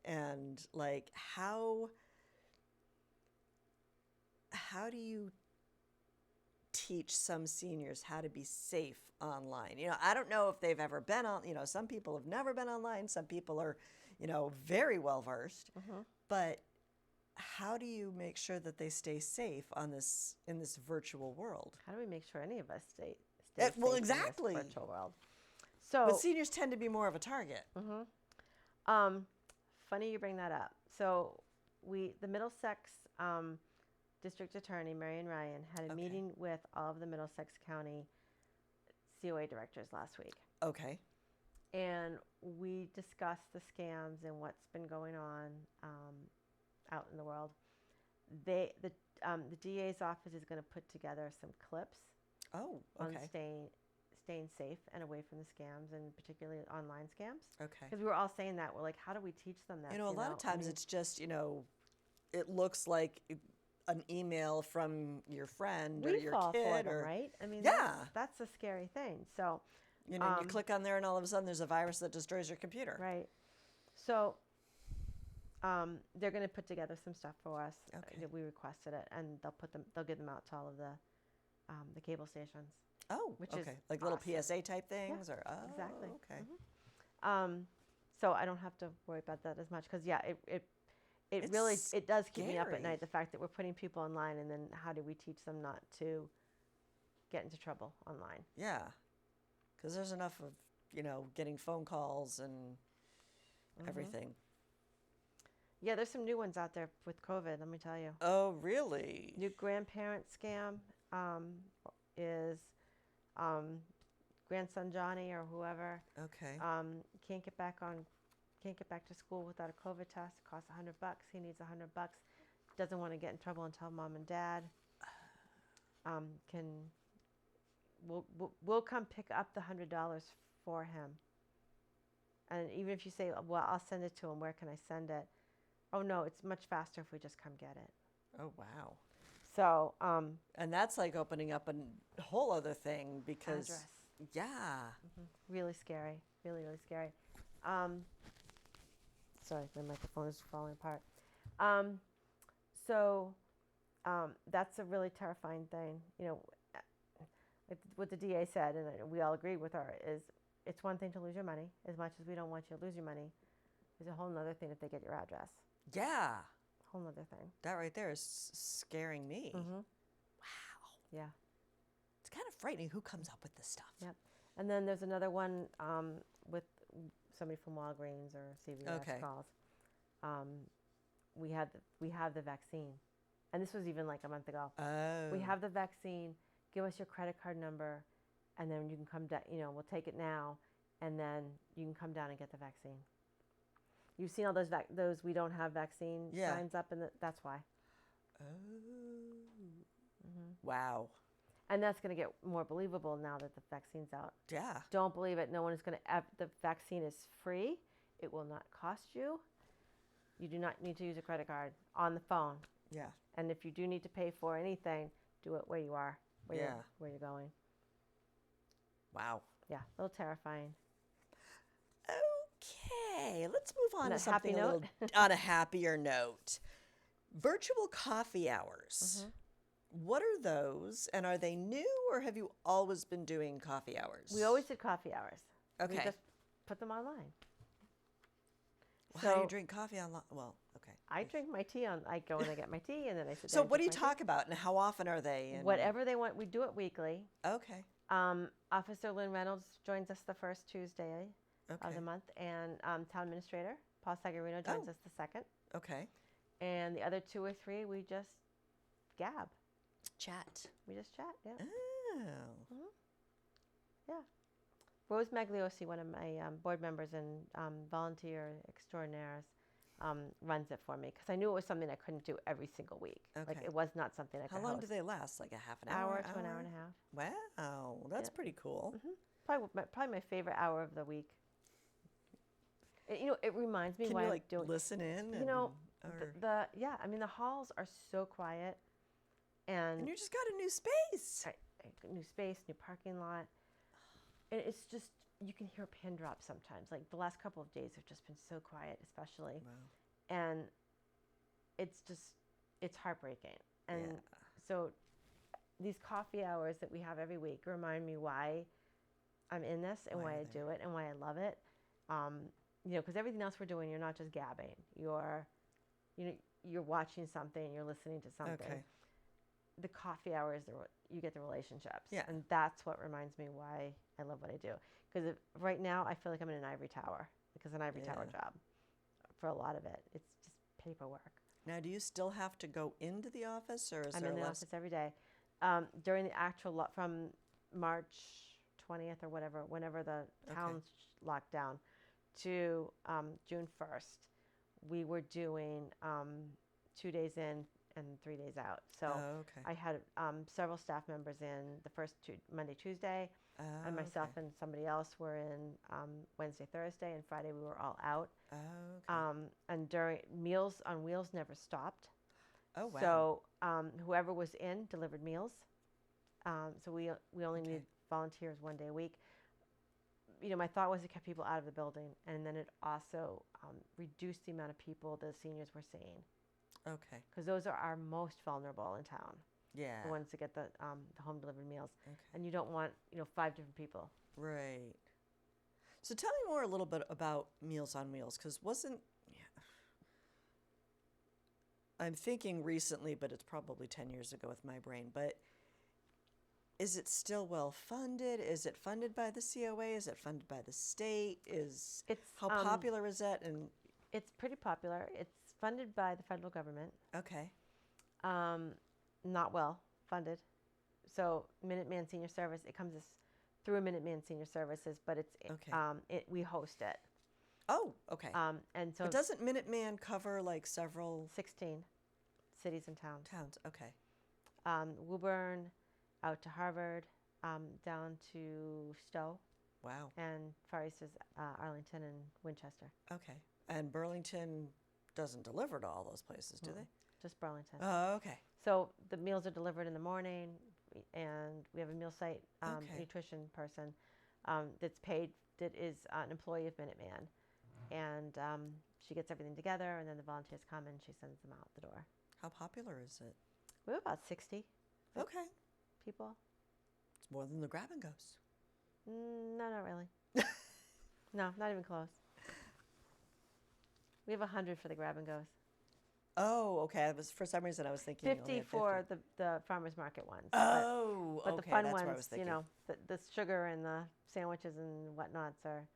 and like how do you teach some seniors how to be safe online? I don't know if they've ever been on, some people have never been online, some people are, very well versed, but how do you make sure that they stay safe on this in this virtual world? How do we make sure any of us stay Well, safe exactly. in this virtual world? So, But seniors tend to be more of a target. funny you bring that up. So, the Middlesex District Attorney Marion Ryan had a meeting with all of the Middlesex County COA directors last week. Okay. And we discussed the scams and what's been going on out in the world. The DA's office is going to put together some clips Oh, on okay. staying safe and away from the scams, and particularly online scams. Okay. Because we were all saying that. We're like, how do we teach them that? A lot of times it's just, it looks like an email from your friend or we your fall kid. for them, Or, right? I mean, yeah. that's a scary thing. So, you click on there and all of a sudden there's a virus that destroys your computer. right. So, they're going to put together some stuff for us. Okay. We requested it, and they'll give them out to all of the cable stations. Oh, Which is okay. Like little awesome. PSA type things? Yeah, Or exactly. Okay. So I don't have to worry about that as much, because it really It's does keep me up at scary. night, the fact that we're putting people online, and then how do we teach them not to get into trouble online? Yeah. Because there's enough of, getting phone calls and everything. Yeah, there's some new ones out there with COVID, let me tell you. Oh, really? New grandparent scam is grandson Johnny or whoever Okay. can't get back to school without a COVID test. It costs $100. He needs $100. Doesn't want to get in trouble and tell mom and dad. We'll come pick up the $100 for him. And even if you say, well, I'll send it to him, where can I send it? Oh no, it's much faster if we just come get it. Oh, wow. So And that's like opening up a whole other thing because, address. yeah. Really scary. Really, really scary. Sorry, my microphone is falling apart. That's a really terrifying thing. What the DA said, and we all agree with her, is it's one thing to lose your money. As much as we don't want you to lose your money, there's a whole other thing if they get your address. Yeah. Whole other thing. That right there is scaring me. Wow. Yeah. It's kind of frightening who comes up with this stuff. Yep. And then there's another one with somebody from Walgreens or CVS Okay. calls. We have the vaccine, and this was even like a month ago. Oh. We have the vaccine. Give us your credit card number, and then you can come down. We'll take it now, and then you can come down and get the vaccine. You've seen all those we don't have vaccine signs up, and that's why. Oh. Wow. And that's going to get more believable now that the vaccine's out. Yeah. Don't believe it. No one is going to. The vaccine is free. It will not cost you. You do not need to use a credit card on the phone. Yeah. And if you do need to pay for anything, do it where you are, where you're going. Wow. Yeah, a little terrifying. Okay, let's move on On to a something happy a little note? on a happier note. Virtual coffee hours. What are those, and are they new, or have you always been doing coffee hours? We always did coffee hours. Okay. We just put them online. How do you drink coffee online? Well, okay. I drink my tea I go and I get my tea, and then I sit down. So and what do you drink my talk about, and how often are they? tea. And Whatever they want. We do it weekly. Okay. Officer Lynn Reynolds joins us the first Tuesday of Okay. the month, and Town Administrator Paul Sagarino joins us the second. Okay. And the other 2 or 3, we just gab. Chat. We just chat, yeah. Oh. Yeah. Rose Magliosi, one of my board members and volunteer extraordinaires, runs it for me, because I knew it was something I couldn't do every single week. Like, Okay. it was not something I could How long host. do they last? Like a half an Hour hour? to an hour and a half. Wow, that's pretty cool. Probably my favorite hour of the week. It reminds me Can why you I'm like doing. listen in? Or, the halls are so quiet, and you just got a new space. New space, new parking lot, and it's just, you can hear a pin drop sometimes. Like the last couple of days have just been so quiet, especially, and it's heartbreaking. And so these coffee hours that we have every week remind me why I'm in this and why I do it and why I love it. Because everything else we're doing, you're not just gabbing. you're watching something, you're listening to something. Okay. The coffee hour is you get the relationships. Yeah. And that's what reminds me why I love what I do. Because right now I feel like I'm in an ivory tower, because an ivory tower job for a lot of it. It's just paperwork. Now, do you still have to go into the office, or is I'm there in the less? office every day. During the actual from March 20th or whatever, whenever the towns locked down, to June 1st, we were doing 2 days in and 3 days out. So I had several staff members in the first Monday, Tuesday, and myself and somebody else were in Wednesday, Thursday, and Friday we were all out. And during Meals on Wheels never stopped. Oh, wow. So whoever was in delivered meals. So we only needed volunteers 1 day a week. You know, my thought was it kept people out of the building, and then it also reduced the amount of people the seniors were seeing. Okay. Because those are our most vulnerable in town. Yeah. The ones that get the home delivered meals. Okay. And you don't want 5 different people. Right. So tell me more a little bit about Meals on Wheels, because I'm thinking recently, but it's probably 10 years ago with my brain, but is it still well funded? Is it funded by the COA? Is it funded by the state? How popular is that? And it's pretty popular. It's funded by the federal government. Okay. Not well funded. So Minuteman Senior Service, it comes through Minuteman Senior Services, but it's we host it. Oh, okay. And so but doesn't Minuteman cover like several 16 cities and towns? Towns, okay. Woburn, out to Harvard, down to Stowe. Wow. And far east is Arlington and Winchester. Okay. And Burlington doesn't deliver to all those places, do they? Just Burlington. Oh, okay. So the meals are delivered in the morning, and we have a meal site nutrition person that's paid, that is an employee of Minuteman. And she gets everything together, and then the volunteers come and she sends them out the door. How popular is it? We have about 60 people. It's more than the Grab and Goes. No, not really. No, not even close. We have 100 for the Grab and Goes. Oh, okay. For some reason I was thinking 50 for the farmers market ones. Oh, but okay. the fun That's ones, what I was thinking. The sugar and the sandwiches and whatnots are.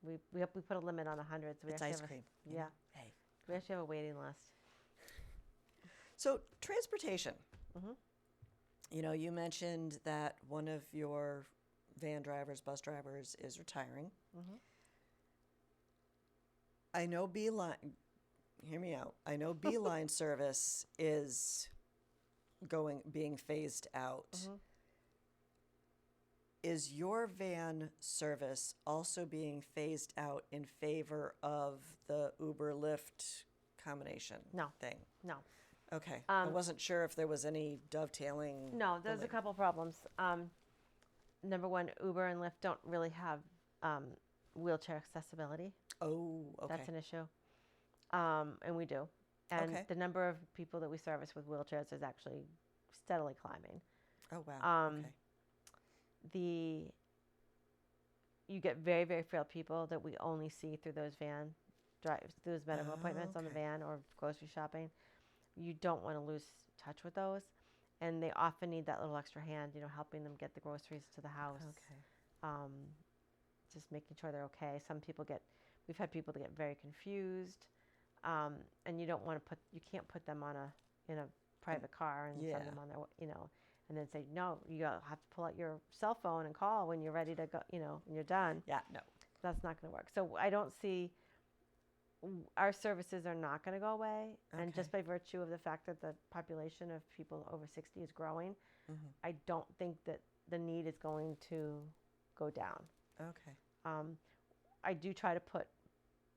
We put a limit on 100. So it's ice cream. Yeah. Hey. We actually have a waiting list. So transportation. Mm-hmm. You mentioned that one of your bus drivers is retiring. Mm-hmm. I know Beeline, hear me out. I know Beeline service is being phased out. Mm-hmm. Is your van service also being phased out in favor of the Uber Lyft combination thing? No. Okay. I wasn't sure if there was any dovetailing. No, there's a couple problems. Number one, Uber and Lyft don't really have wheelchair accessibility. Oh, okay. That's an issue. And we do. And the number of people that we service with wheelchairs is actually steadily climbing. Oh, wow. You get very, very frail people that we only see through those those medical appointments on the van or grocery shopping. You don't want to lose touch with those. And they often need that little extra hand, helping them get the groceries to the house. Okay. Just making sure they're okay. We've had people that get very confused. And you can't put them in a private car and send them on their, and then say, no, you have to pull out your cell phone and call when you're ready to go, when you're done. Yeah, no. That's not going to work. So I don't see, our services are not going to go away. Okay. And just by virtue of the fact that the population of people over 60 is growing, I don't think that the need is going to go down. Okay. I do try to put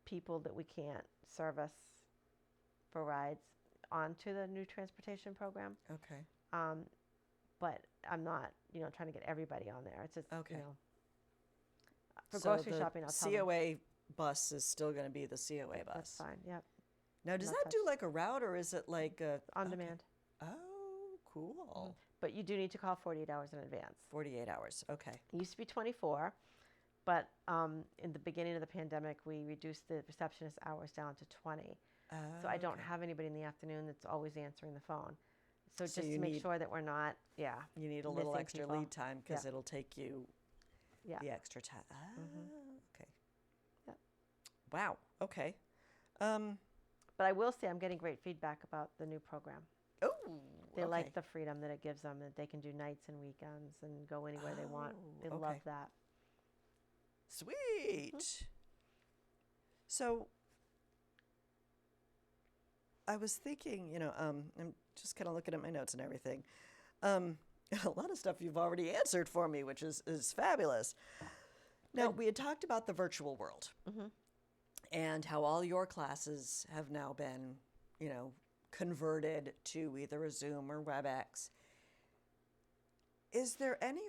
people that we can't service for rides onto the new transportation program. Okay. But I'm not, trying to get everybody on there. It's just, for So grocery the shopping, I'll tell them. COA bus is still going to be the COA bus. That's fine, yep. Now, does that do like a route, or is it like a... On demand. Oh, cool. But you do need to call 48 hours in advance. 48 hours, okay. It used to be 24, but in the beginning of the pandemic, we reduced the receptionist hours down to 20. So I don't Okay. have anybody in the afternoon that's always answering the phone. So So just you to make need- sure that we're not, You need a little missing extra people. lead time because Yeah. it'll take you Yeah. the extra time. Mhm. Okay. Yep. Wow. Okay. Um, But I will say I'm getting great feedback about the new program. oh, They okay. like the freedom that it gives them, that they can do nights and weekends and go anywhere they want. They Oh, love okay. that. Sweet. So I was thinking, I'm just kind of looking at my notes and everything. A lot of stuff you've already answered for me, which is fabulous. Now, we had talked about the virtual world and how all your classes have now been, converted to either a Zoom or WebEx. Is there any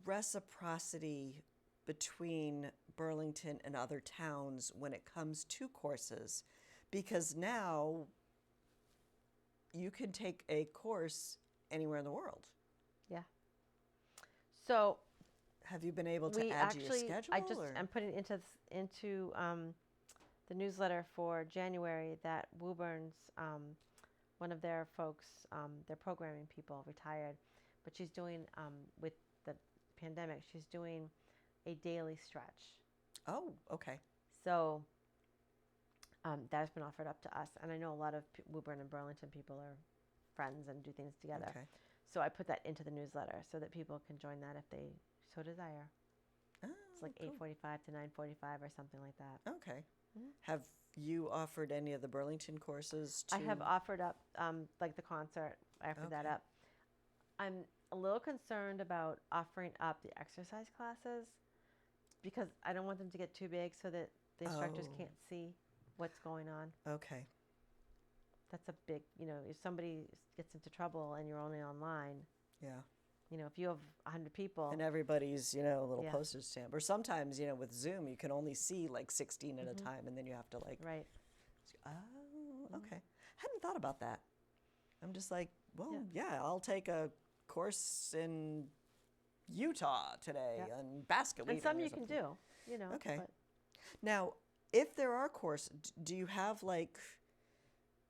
reciprocity between Burlington and other towns when it comes to courses? Because now you can take a course anywhere in the world. Yeah. So Have you been able to we add to your actually, schedule? I'm putting it into the newsletter for January that Woburn's, one of their folks, their programming people retired, but she's doing, with the pandemic, she's doing a daily stretch. Oh, okay. So that has been offered up to us. And I know a lot of Woburn and Burlington people are friends and do things together. Okay. So I put that into the newsletter so that people can join that if they so desire. Oh, It's like cool. 8:45 to 9:45 or something like that. Okay. Mhm. Have you offered any of the Burlington courses to? I have offered up, like the concert, I offered that Okay. up. I'm a little concerned about offering up the exercise classes because I don't want them to get too big so that the instructors Oh. can't see what's going on. Okay. That's a big, if somebody gets into trouble and you're only online, Yeah. if you have 100 people. And everybody's, a little Yeah. postage stamp. Or sometimes, with Zoom, you can only see like 16 at a time, and then you have to like. Right. Oh, okay. Hadn't thought about that. I'm just like, well, yeah, I'll take a course in Utah today Yeah. on basket weaving. And some or you can something. do, Okay. but Now, if there are courses, do you have like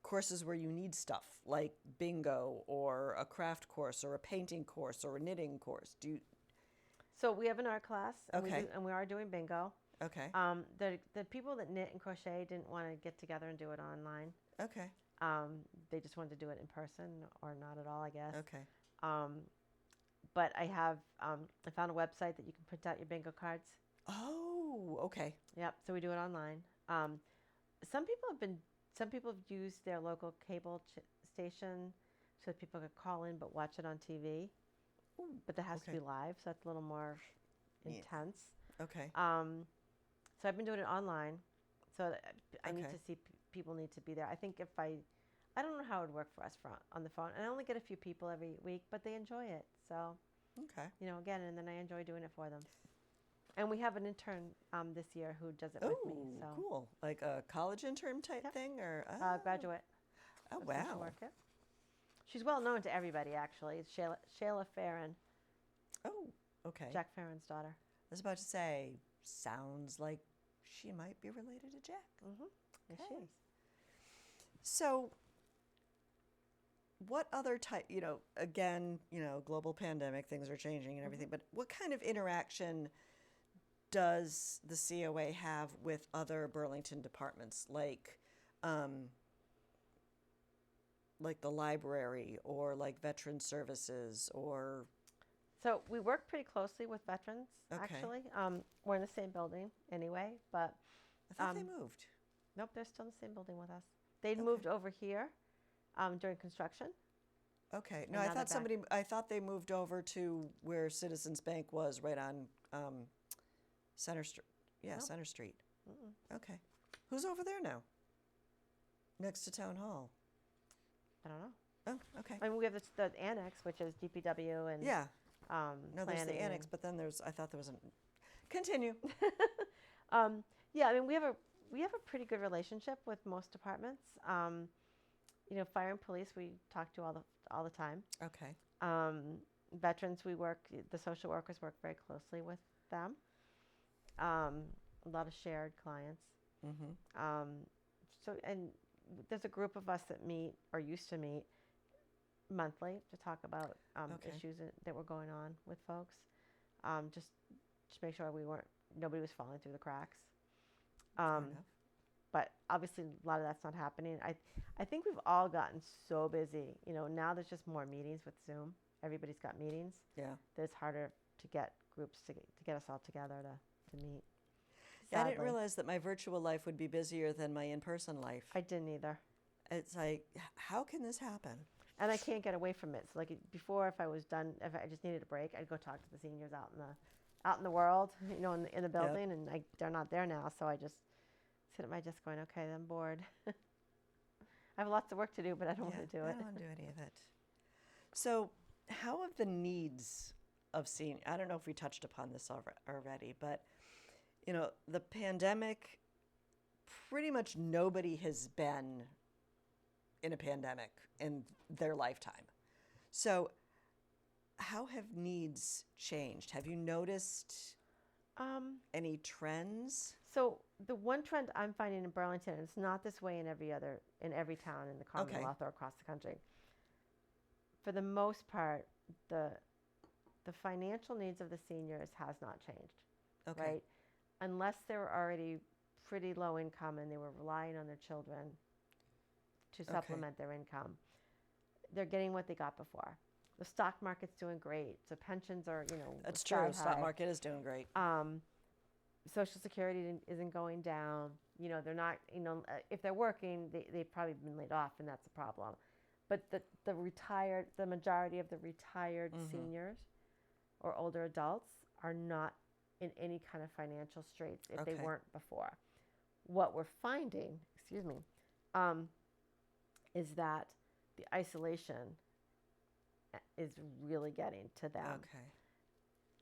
courses where you need stuff like bingo or a craft course or a painting course or a knitting course? So we have an art class, and Okay. we are doing bingo. Okay. The people that knit and crochet didn't want to get together and do it online. Okay. They just wanted to do it in person or not at all, I guess. Okay. But I have I found a website that you can print out your bingo cards. Oh, okay. Yep. So we do it online. Some people have used their local cable station so that people could call in but watch it on TV. Ooh, But that has to okay. be live, so that's a little more Yeah. intense. Okay. So I've been doing it online. So I need Okay. to see people need to be there. I think I don't know how it would work for us on the phone. And I only get a few people every week, but they enjoy it. So, Okay. again, and then I enjoy doing it for them. And we have an intern this year who does it with me. Oh, So cool. Like a college intern type Yep. thing or? graduate. Oh, of social wow. work, yeah. She's well known to everybody, actually. It's Shayla Farron, Oh, okay. Jack Farron's daughter. I was about to say, sounds like she might be related to Jack. Mm-hmm. Yes, she Okay. is. So, what other type, again, global pandemic, things are changing and everything, but what kind of interaction does the COA have with other Burlington departments, like the library or like veteran services or? So we work pretty closely with veterans, Okay. actually. We're in the same building anyway, but I thought they moved. nope, they're still in the same building with us. They'd moved over here during construction. Okay. No, And I now they're thought I thought they moved over to where Citizens Bank was, right on Center Street. Yeah, No. Center Street. Mm-mm. Okay. Who's over there now? Next to Town Hall. I don't know. Oh, okay. I mean, we have the annex, which is DPW and Yeah. No, there's the planning annex, but then I thought there was an. Continue. yeah, I mean, we have a pretty good relationship with most departments. Fire and police we talk to all the time. Okay. Veterans, the social workers work very closely with them. A lot of shared clients. Mm-hmm. So, and there's a group of us that meet or used to meet monthly to talk about Okay. issues that were going on with folks, just to make sure nobody was falling through the cracks. Fair Um, enough. but obviously a lot of that's not happening. I think we've all gotten so busy. Now there's just more meetings with Zoom. Everybody's got meetings. Yeah. That it's harder to get groups to get us all together to meet. Yeah, I didn't Sadly. realize that my virtual life would be busier than my in-person life. I didn't either. It's like, how can this happen? And I can't get away from it. So before, if I just needed a break, I'd go talk to the seniors out in the world, in the building, and they're not there now. So I just sit at my desk going, okay, I'm bored. I have lots of work to do, but I don't want to do I it. don't want to do any of it. So, how have the needs of seniors? I don't know if we touched upon this already, but the pandemic. Pretty much nobody has been in a pandemic in their lifetime. So, how have needs changed? Have you noticed any trends? So the one trend I'm finding in Burlington, and it's not this way in every town in the Commonwealth or across the country. For the most part, the financial needs of the seniors has not changed. Okay. Right? Unless they were already pretty low income and they were relying on their children to supplement their income, they're getting what they got before. The stock market's doing great, so pensions are, That's sky true. Stock high. market is doing great. Social Security isn't going down. They're not. If they're working, they've probably been laid off, and that's a problem. But the majority of the retired seniors or older adults are not in any kind of financial straits if they weren't before. What we're finding, is that the isolation is really getting to them. Okay.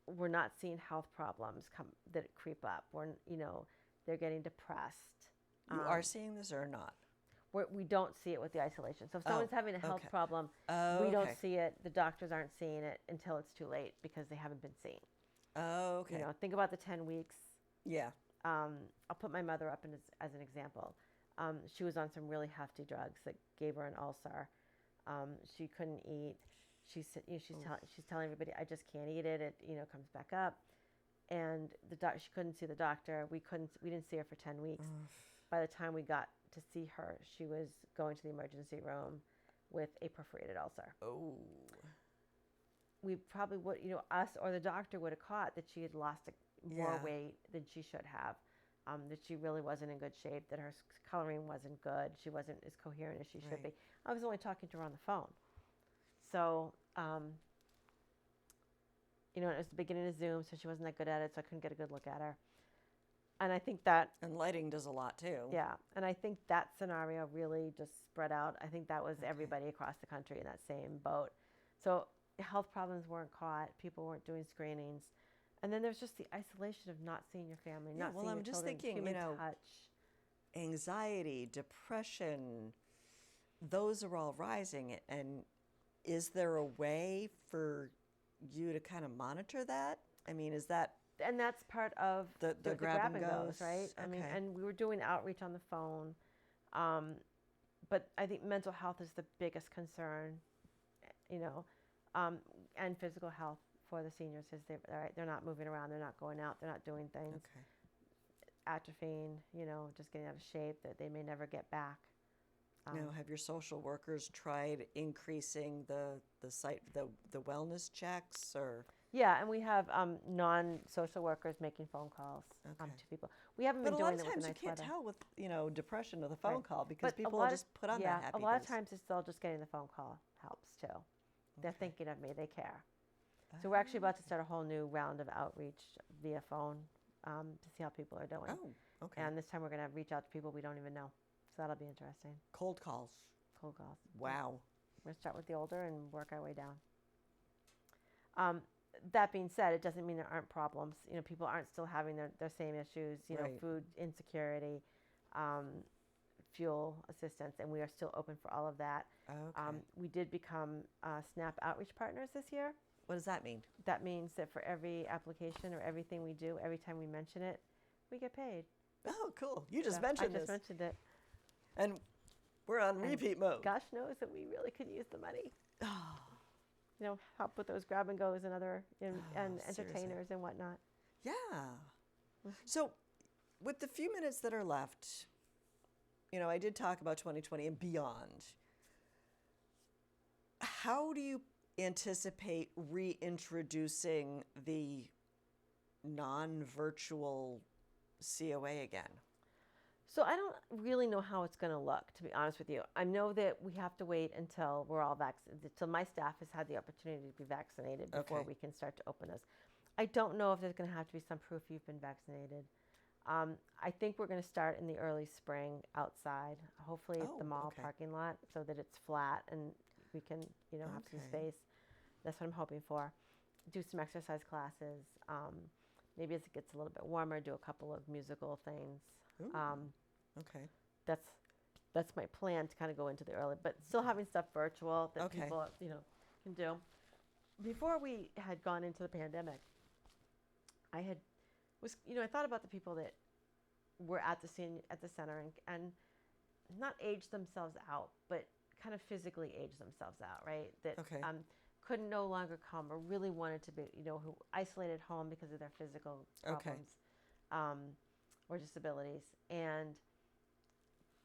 We're not seeing health problems that creep up. They're getting depressed. You are seeing this or not? We don't see it with the isolation. So if someone's having a health problem, we don't see it. The doctors aren't seeing it until it's too late because they haven't been seen. Oh, okay. Think about the 10 weeks. Yeah. I'll put my mother up as an example. She was on some really hefty drugs that gave her an ulcer. She couldn't eat. She's telling everybody, I just can't eat it. It comes back up, and she couldn't see the doctor. We didn't see her for 10 weeks. By the time we got to see her, she was going to the emergency room with a perforated ulcer. Oh. We probably would, us or the doctor would have caught that she had lost more weight than she should have, that she really wasn't in good shape, that her coloring wasn't good, she wasn't as coherent as she should be. I was only talking to her on the phone. So, it was the beginning of Zoom, so she wasn't that good at it, so I couldn't get a good look at her. And I think that... And lighting does a lot, too. Yeah, and I think that scenario really just spread out. I think that was everybody across the country in that same boat. So health problems weren't caught, people weren't doing screenings. And then there's just the isolation of not seeing your family, not seeing your children, human touch. Anxiety, depression, those are all rising. And is there a way for you to kind of monitor that? I mean, is that... And that's part of the grab and goes, right? I mean, and we were doing outreach on the phone. But I think mental health is the biggest concern, and physical health for the seniors is they're not moving around, they're not going out, they're not doing things. Atrophying, just getting out of shape that they may never get back. Now, have your social workers tried increasing the wellness checks or? Yeah, and we have non-social workers making phone calls to people. We haven't been doing it with the nice weather. But a lot of times you can't tell with depression with a phone call because but people will just put on that happy a lot face. of times it's still just getting the phone call helps too. They're thinking of me, they care. So we're actually about to start a whole new round of outreach via phone to see how people are doing. Oh, okay. And this time we're going to reach out to people we don't even know. So that'll be interesting. Cold calls. Cold calls. Wow. We're going to start with the older and work our way down. That being said, it doesn't mean there aren't problems. People aren't still having their same issues, food insecurity, fuel assistance, and we are still open for all of that. Okay. We did become SNAP outreach partners this year. What does that mean? That means that for every application or everything we do, every time we mention it, we get paid. Oh, cool. You just mentioned this. I just mentioned it. And We're on And repeat mode. gosh knows that we really could use the money. Help with those grab and goes and other and entertainers Seriously. and whatnot. Yeah. So, with the few minutes that are left, I did talk about 2020 and beyond. How do you anticipate reintroducing the non-virtual COA again? So I don't really know how it's going to look, to be honest with you. I know that we have to wait until we're all vaccinated, until my staff has had the opportunity to be vaccinated before we can start to open this. I don't know if there's going to have to be some proof you've been vaccinated. I think we're going to start in the early spring outside, hopefully at the mall parking lot, so that it's flat and we can, have some space. That's what I'm hoping for. Do some exercise classes. Maybe as it gets a little bit warmer, do a couple of musical things. Okay. That's my plan to kind of go into the early, but still having stuff virtual that people, can do. Before we had gone into the pandemic, I thought about the people that were at the center and not age themselves out, but kind of physically age themselves out, right? That couldn't no longer come or really wanted to be, who isolated at home because of their physical problems or disabilities. And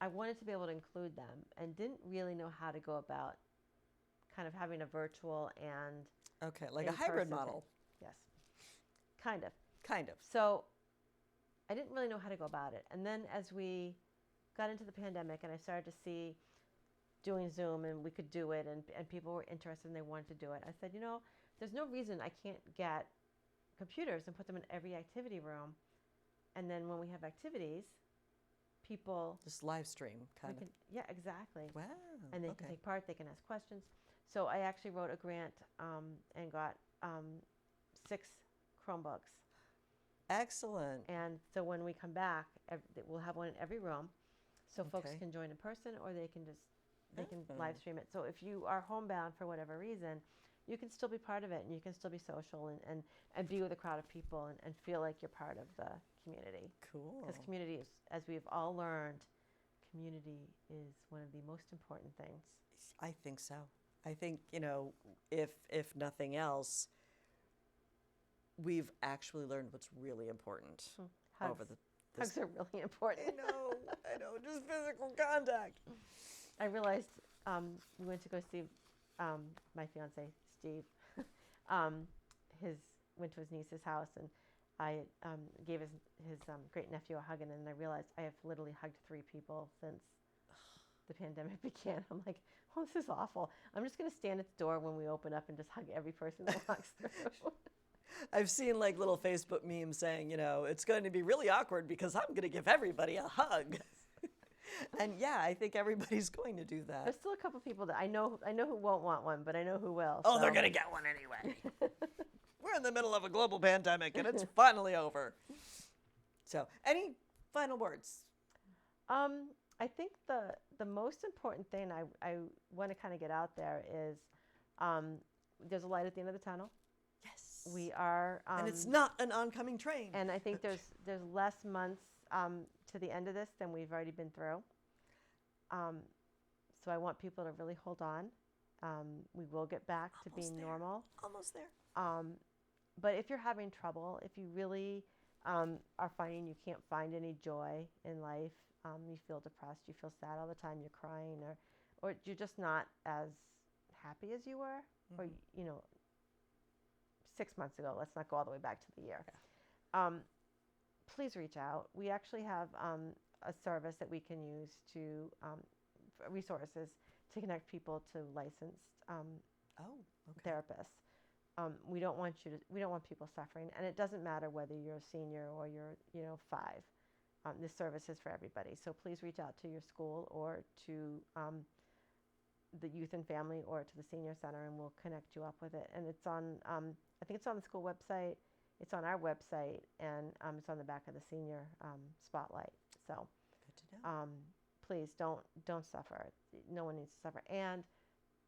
I wanted to be able to include them and didn't really know how to go about kind of having a virtual and like a hybrid model. Yes. Kind of. So I didn't really know how to go about it. And then as we got into the pandemic and I started to see doing Zoom and we could do it and people were interested and they wanted to do it, I said, there's no reason I can't get computers and put them in every activity room. And then when we have activities, people just live stream kind of. Yeah, exactly. Wow. And they can take part, they can ask questions. So I actually wrote a grant and got 6 Chromebooks. Excellent. And so when we come back, we'll have one in every room, so folks can join in person or they can live stream it. So if you are homebound for whatever reason, you can still be part of it and you can still be social and be with a crowd of people and feel like you're part of the community. Cool. Because community is, as we've all learned, community is one of the most important things. I think so. I think, if nothing else, we've actually learned what's really important Hugs. Hugs are really important. I know, just physical contact. I realized we went to go see my fiance Steve. Went to his niece's house, and I gave his great nephew a hug, and then I realized I have literally hugged 3 people since the pandemic began. I'm like, oh, this is awful. I'm just going to stand at the door when we open up and just hug every person that walks through. I've seen like little Facebook memes saying, it's going to be really awkward because I'm going to give everybody a hug. And yeah, I think everybody's going to do that. There's still a couple people that I know who won't want one, but I know who will. Oh, so. They're going to get one anyway. We're in the middle of a global pandemic and it's finally over. So, any final words? I think the most important thing I want to kind of get out there is there's a light at the end of the tunnel. Yes. We are, and it's not an oncoming train. And I think there's less months to the end of this than we've already been through. So I want people to really hold on. We will get back to being normal. Almost there. But if you're having trouble, if you really are finding you can't find any joy in life, you feel depressed, you feel sad all the time, you're crying, or you're just not as happy as you were, or 6 months ago. Let's not go all the way back to the year. Yeah. Please reach out. We actually have a service that we can use to resources to connect people to licensed therapists. We don't want people suffering, and it doesn't matter whether you're a senior or you're 5. This service is for everybody. So please reach out to your school or to the youth and family or to the senior center, and we'll connect you up with it. And it's on, I think it's on the school website. It's on our website, and it's on the back of the senior spotlight. So, good to know. Please don't suffer. No one needs to suffer. And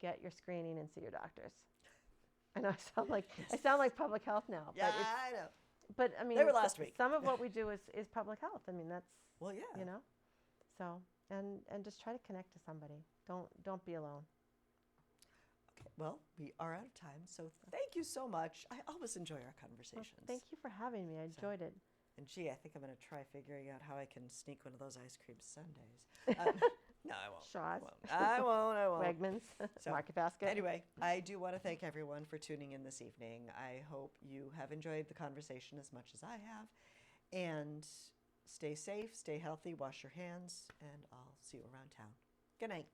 get your screening and see your doctors. I know I sound like public health now. Yeah, but I know. But I mean, they were last week. Some of what we do is public health. I mean, that's well, yeah. So and just try to connect to somebody. Don't be alone. Okay, well, we are out of time, so thank you so much. I always enjoy our Well, conversations. thank you for having me. I enjoyed it. And gee, I think I'm going to try figuring out how I can sneak one of those ice cream sundaes. No, I won't. Shaw's. I won't. Wegmans, So, Market Basket. Anyway, I do want to thank everyone for tuning in this evening. I hope you have enjoyed the conversation as much as I have. And stay safe, stay healthy, wash your hands, and I'll see you around town. Good night.